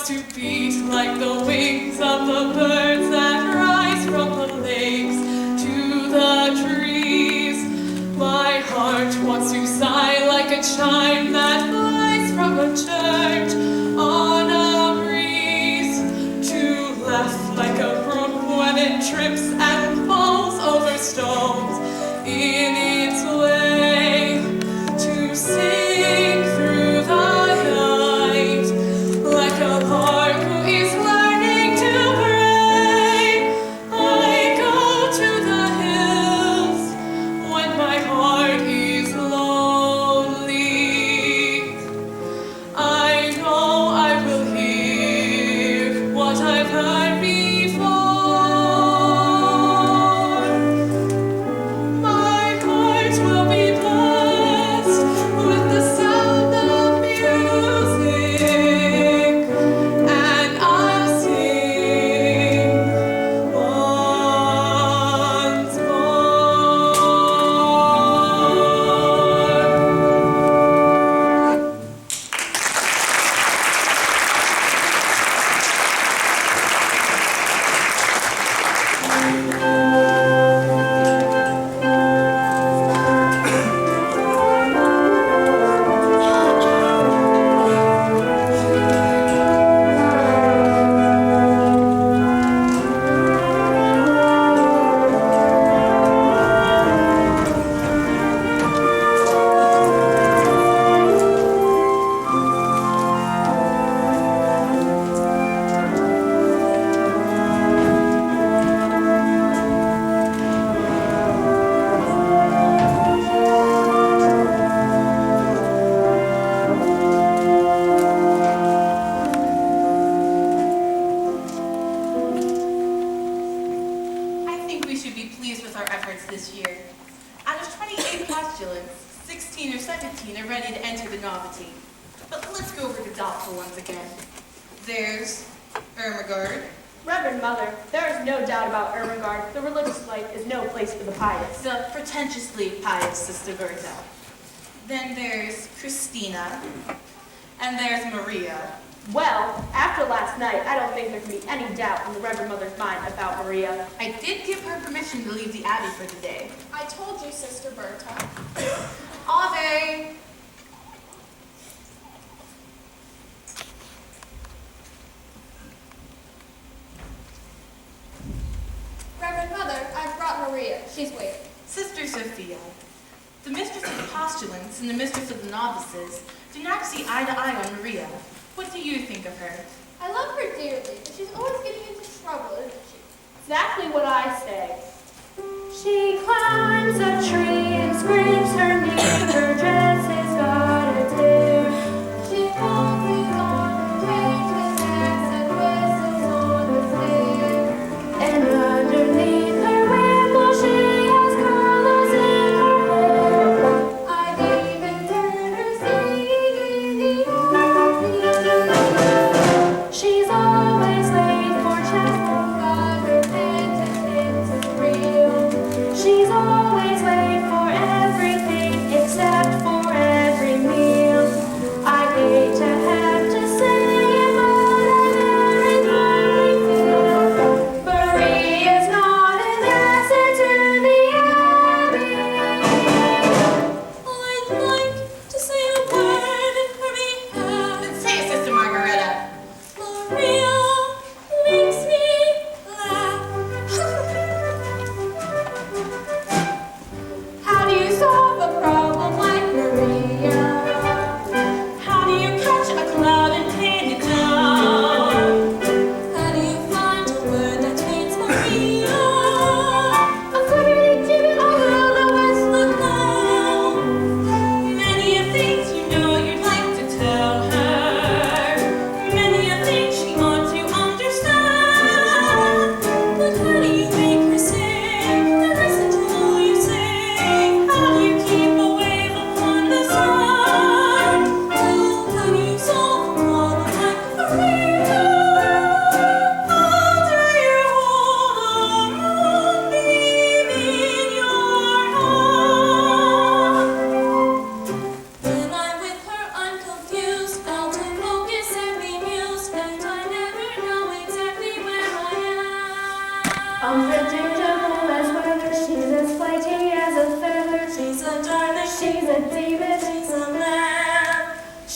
to beat like the wings of the birds that rise from the lakes to the trees. My heart wants to sigh like a chime that flies from a church on a breeze, to laugh like a brook when it trips and falls over stones in its way, to sing through the night like a lark who is learning to pray. I go to the hills when my heart is lonely. I know I will hear what I've heard before. My heart will be blessed with the sound of music, and I'll sing once more. I think we should be pleased with our efforts this year. Out of 28 postulants, 16 or 17 are ready to enter the novelty. But let's go over the doubtful ones again. There's Ermengarde, Reverend Mother, there is no doubt about Ermengarde. The religious life is no place for the pious. the pretentiously pious Sister Bertha. Then there's Christina, and there's Maria. Well, after last night, I don't think there can be any doubt in the Reverend Mother's mind about Maria. I did give her permission to leave the Abbey for today. I told you, Sister Berta. Ave! Reverend Mother, I've brought Maria. She's waiting. Sister Sophia, the mistress of the postulants and the mistress of the novices do not see eye to eye on Maria. What do you think of her? I love her dearly, but she's always getting into trouble, isn't she? Exactly what I say. She climbs a tree and scrapes her knee, her dress has got a tear. She dances on the painted dance and whistles on the stair. And underneath her wimple she has curls in her hair. I've even heard her singing in the orphanage. She's always late for chapel, But her penitence is real. she's always late for everything except for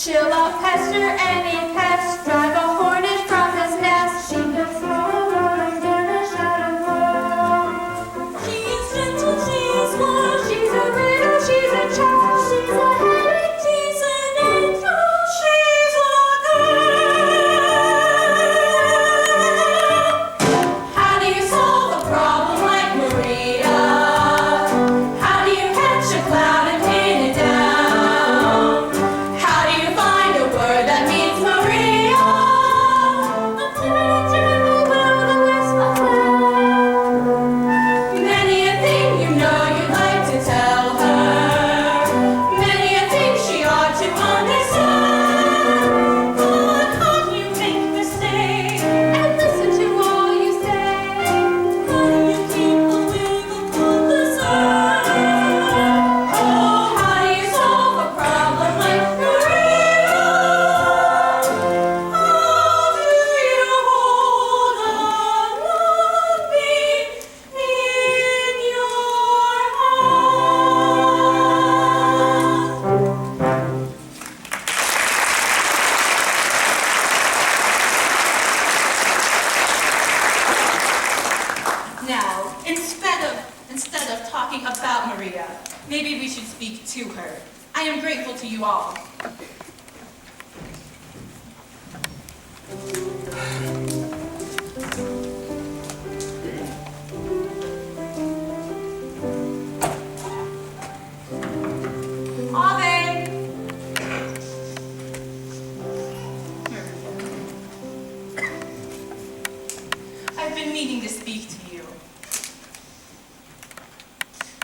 She'll pester any pest, drive a hornet from his nest. She can throw a rock and a shadow fall. She is gentle, she is warm. She's a widow, she's a child, she's a headache, She's an angel. She's a girl. How do you solve a problem like Maria? How do you catch a cloud and pin it down? How do you find a word that means Maria? Many a thing you know you'd like to tell her. Many a thing she ought to understand. But how do you make her stay? and listen to all you say. How do you keep away the thoughtless earth? Oh, how do you solve a problem like Maria? How do you hold a moonbeam in your hand? Now, instead of talking about Maria, maybe we should speak to her. I am grateful to you all. Ave! I've been meaning to speak to you.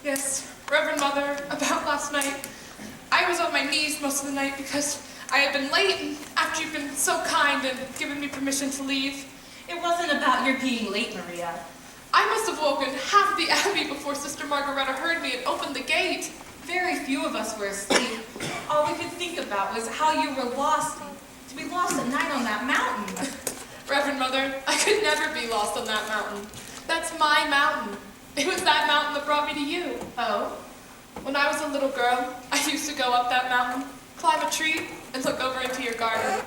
Yes, Reverend Mother, about last night. I was on my knees most of the night because I had been late and after you've been so kind and given me permission to leave. It wasn't about your being late, Maria. I must have woken half the abbey before Sister Margaretta heard me and opened the gate. Very few of us were asleep. All we could think about was how you were lost, to be lost at night on that mountain. Reverend Mother, I could never be lost on that mountain. That's my mountain. It was that mountain that brought me to you. Oh? When I was a little girl, I used to go up that mountain, climb a tree, and look over into your garden.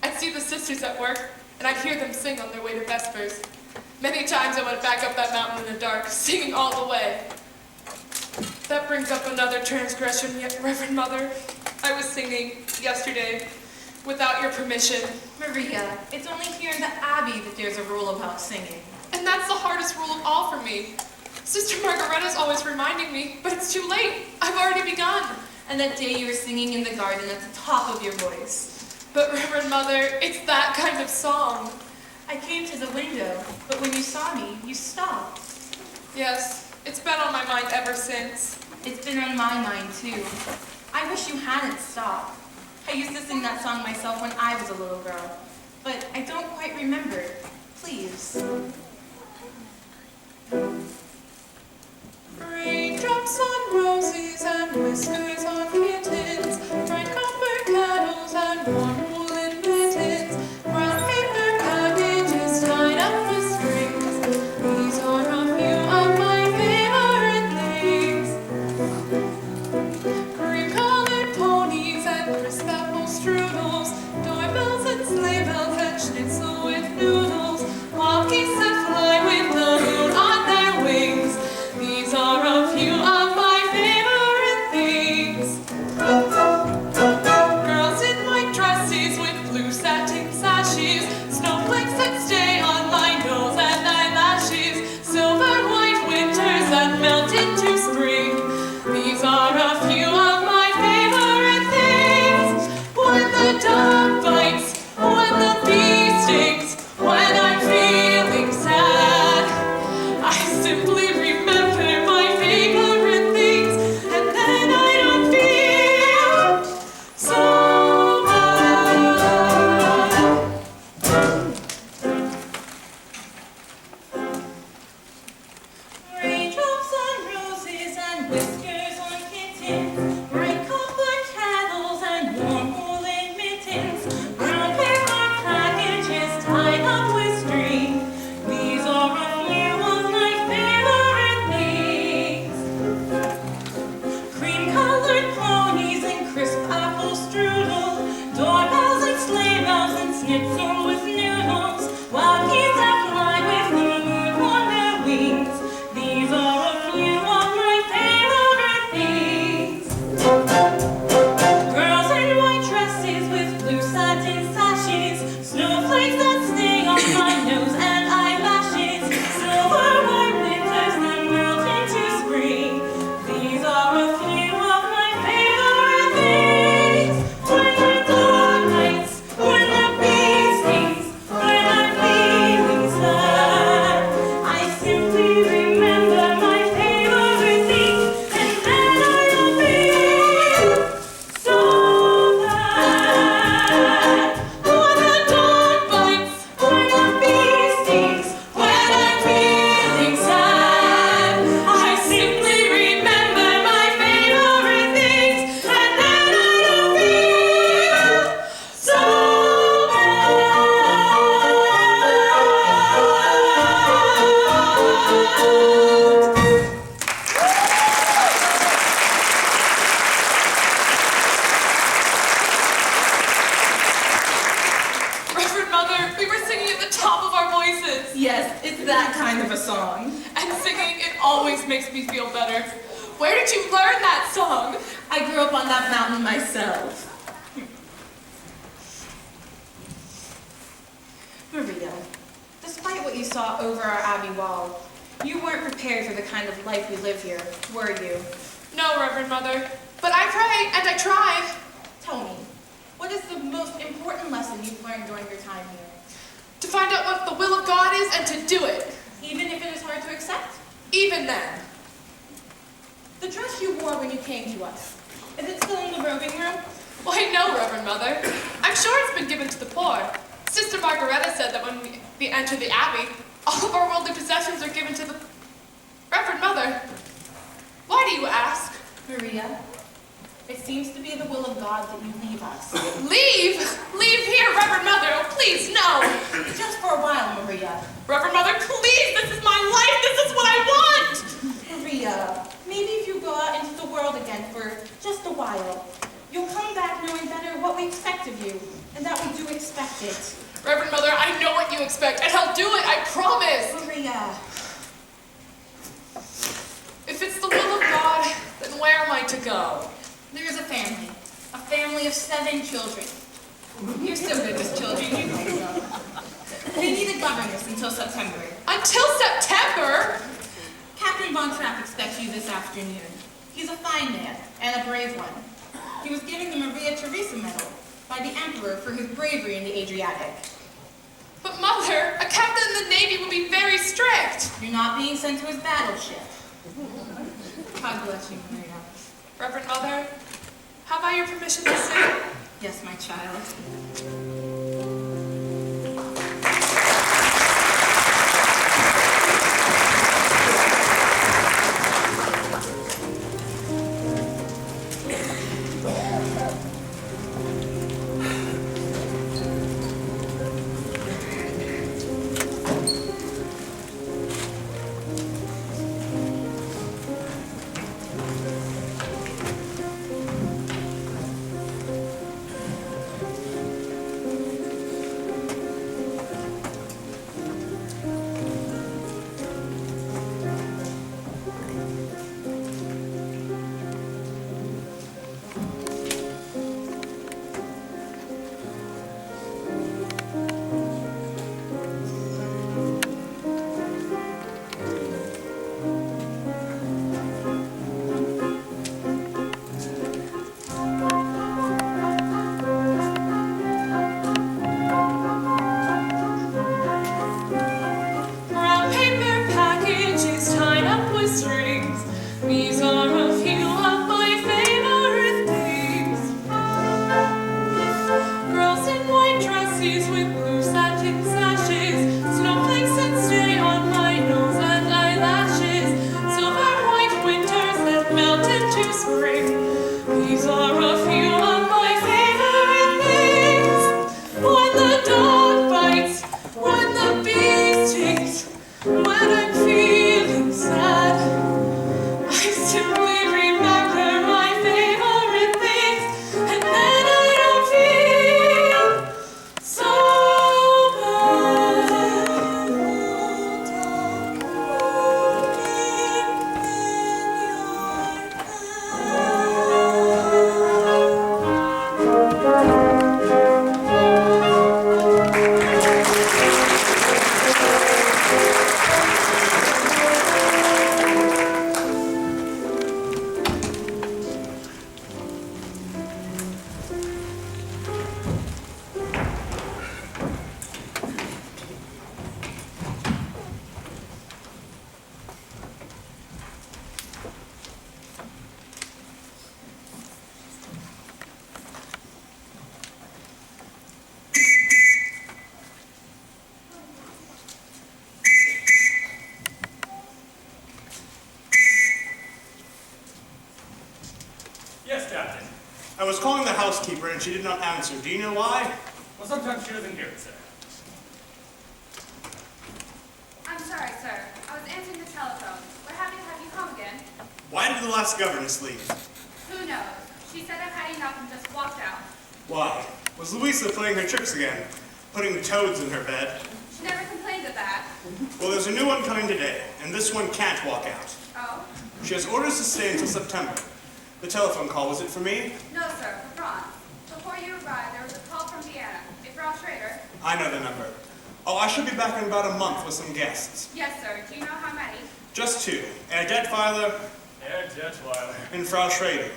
I'd see the sisters at work, and I'd hear them sing on their way to Vespers. Many times I went back up that mountain in the dark, singing all the way. That brings up another transgression, yet, Reverend Mother. I was singing yesterday without your permission, Maria, it's only here in the Abbey that there's a rule about singing. and that's the hardest rule of all for me. Sister Margaretta's always reminding me, but it's too late. I've already begun. And that day you were singing in the garden at the top of your voice. But Reverend Mother, it's that kind of song. I came to the window, but when you saw me, you stopped. Yes, it's been on my mind ever since. It's been on my mind, too. I wish you hadn't stopped. I used to sing that song myself when I was a little girl, but I don't quite remember. Please. Raindrops on roses and whiskers on kittens, bright copper kettles and warm woolen mittens, brown paper packages tied up with strings. These are a few of my favorite things. Cream-colored ponies and crisp apple strudels, doorbells and sleigh bells and schnitzel with noodles, monkeys that fly with the moon on their wings. These are a few of my favorite things. schnitzel with noodles, while geese that fly with the moon on their wings. These are a few of my favorite things. Girls in white dresses with blue satin sashes, snowflakes that sting on my nose and eyelashes, silver white winters that melt into spring. These are a few of my favorite things. When the dawn nights, when the bee stings, when I'm feeling sad, I simply remember my favorite things, and then I don't feel so bad. When the dawn bites, When the bee stings, when I'm feeling sad, I simply remember my favorite things, and then I don't feel so bad. Reverend Mother, we were singing at the top of our voices. Yes, it's that kind of a song. And singing, it always makes me feel better. Where did you learn that song? I grew up on that mountain myself. Maria, despite what you saw over our abbey wall, you weren't prepared for the kind of life we live here, were you? No, Reverend Mother, but I pray and I try. Tell me, what is the most important lesson you've learned during your time here? To find out what the will of God is and to do it. Even if it is hard to accept? Even then. The dress you wore when you came to us, is it still in the robing room? Why, no, Reverend Mother. I'm sure it's been given to the poor. Sister Margareta said that when we enter the abbey, all of our worldly possessions are given to the... Reverend Mother, why do you ask? Maria, it seems to be the will of God that you leave us. Leave! Leave here, Reverend Mother! Oh, please, no! Just for a while, Maria. Reverend Mother, please! This is my life! This is what I want! Maria, maybe if you go out into the world again for just a while, you'll come back knowing better what we expect of you, and that we do expect it. Reverend Mother, I know what you expect, and I'll do it, I promise! Maria, If it's the will of God, then where am I to go? there is a family of 7 children. You're so good with children, you know them. They need a governess until September. Until September? Captain Von Trapp expects you this afternoon. He's a fine man, and a brave one. He was given the Maria Theresa Medal by the Emperor for his bravery in the Adriatic. But Mother, a captain in the Navy would be very strict. You're not being sent to his battleship. God bless you, Maria. Reverend Mother, have I your permission to sing? Yes, my child. housekeeper and she did not answer. Do you know why? Well, sometimes she doesn't hear it, sir. I'm sorry, sir. I was answering the telephone. We're happy to have you home again. Why did the last governess leave? Who knows? She said I've had enough and just walked out. Why? Was Louisa playing her tricks again? Putting toads in her bed? She never complained of that. Well, there's a new one coming today, and this one can't walk out. Oh? She has orders to stay until September. The telephone call, was it for me? No, sir. For Franz. Before you arrived, there was a call from Vienna. If Frau Schrader. I know the number. Oh, I should be back in about a month with some guests. Yes, sir. Do you know how many? Just two. Herr Detweiler Herr Detweiler. and Frau Schrader.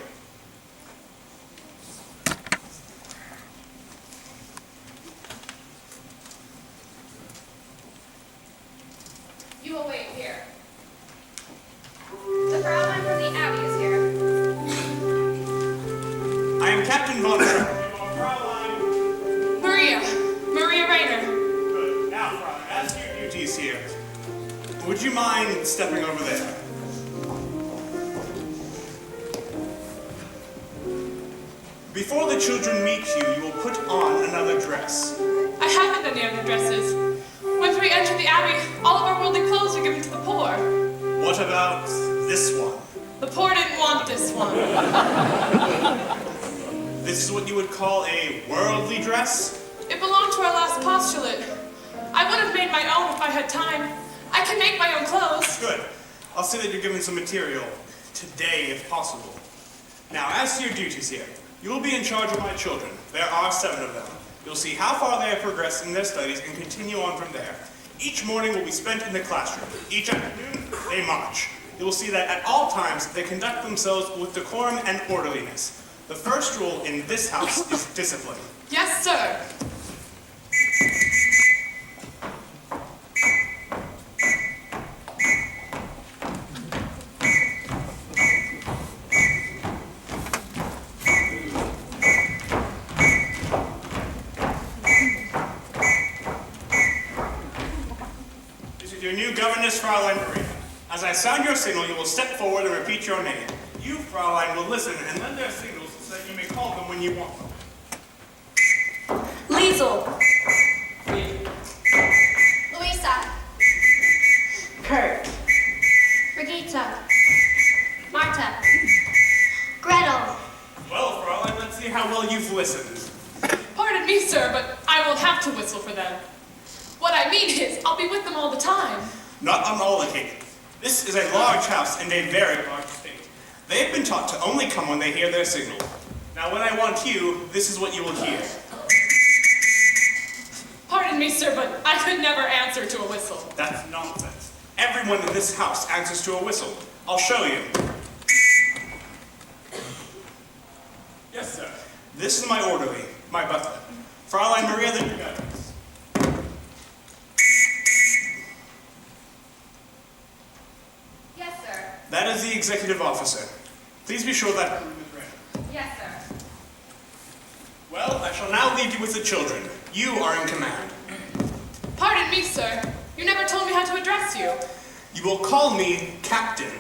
You will wait here. The Fraulein from the Abbey is here. I am Captain von Trapp. Fraulein. Maria Rayner. Good. Now, Fraulein, as to your duties here, would you mind stepping over there? Before the children meet you, you will put on another dress. I haven't any other dresses. When we enter the Abbey, all of our worldly clothes are given to the poor. What about this one? The poor didn't want this one. This is what you would call a worldly dress? It belonged to our last postulate. I would have made my own if I had time. I can make my own clothes. Good. I'll see that you're given some material today, if possible. Now, as to your duties here, you will be in charge of my children. There are 7 of them. You'll see how far they have progressed in their studies and continue on from there. Each morning will be spent in the classroom. Each afternoon, they march. You will see that at all times they conduct themselves with decorum and orderliness. The first rule in this house is discipline. Yes, sir. This is your new governess, Fraulein Maria. As I sound your signal, you will step forward and repeat your name. You, Fraulein, will listen and lend their signals so that you may call them when you want them. Liesel. Louisa. Kurt. Brigitte. Marta. Gretel. Well, Fraulein, let's see how well you've listened. Pardon me, sir, but I won't have to whistle for them. What I mean is, I'll be with them all the time. Not on all occasions. This is a large house and a very large estate. They have been taught to only come when they hear their signal. Now, when I want you, this is what you will hear. Pardon me, sir, but I could never answer to a whistle. That's nonsense. Everyone in this house answers to a whistle. I'll show you. Yes, sir. This is my orderly, my butler. Fraulein Maria, the new governess. Yes, sir. That is the executive officer. Please be sure that room is ready. Yes, sir. Well, I shall now leave you with the children. You are in command. Pardon me, sir. You never told me how to address you. You will call me Captain.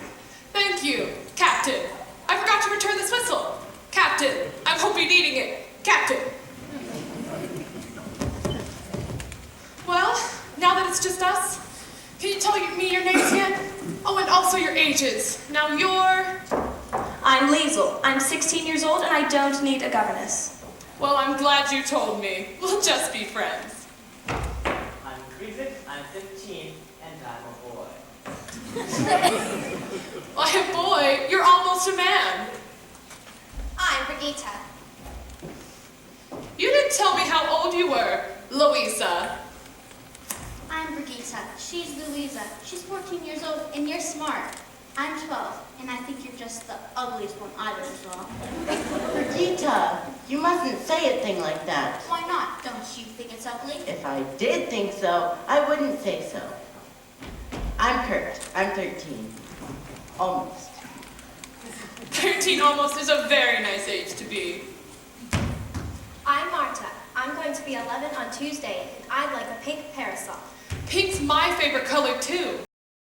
Thank you, Captain. I forgot to return this whistle. Captain, I won't be needing it. Captain. Well, now that it's just us, can you tell me your names yet? Oh, and also your ages. Now you're... I'm Liesel. I'm 16 years old and I don't need a governess. Well, I'm glad you told me. We'll just be friends. I'm Krizik, I'm 15, and I'm a boy. Why, boy, you're almost a man. I'm Brigitte. You didn't tell me how old you were, Louisa. I'm Brigitte. She's Louisa. She's 14 years old, and you're smart. I'm 12, and I think you're just the ugliest one I've ever saw. Brigitte, you mustn't say a thing like that. Why not? Don't you think it's ugly? If I did think so, I wouldn't say so. I'm Kurt. I'm 13. Almost. 13 almost is a very nice age to be. I'm Marta. I'm going to be 11 on Tuesday and I'd like a pink parasol. Pink's my favorite color, too.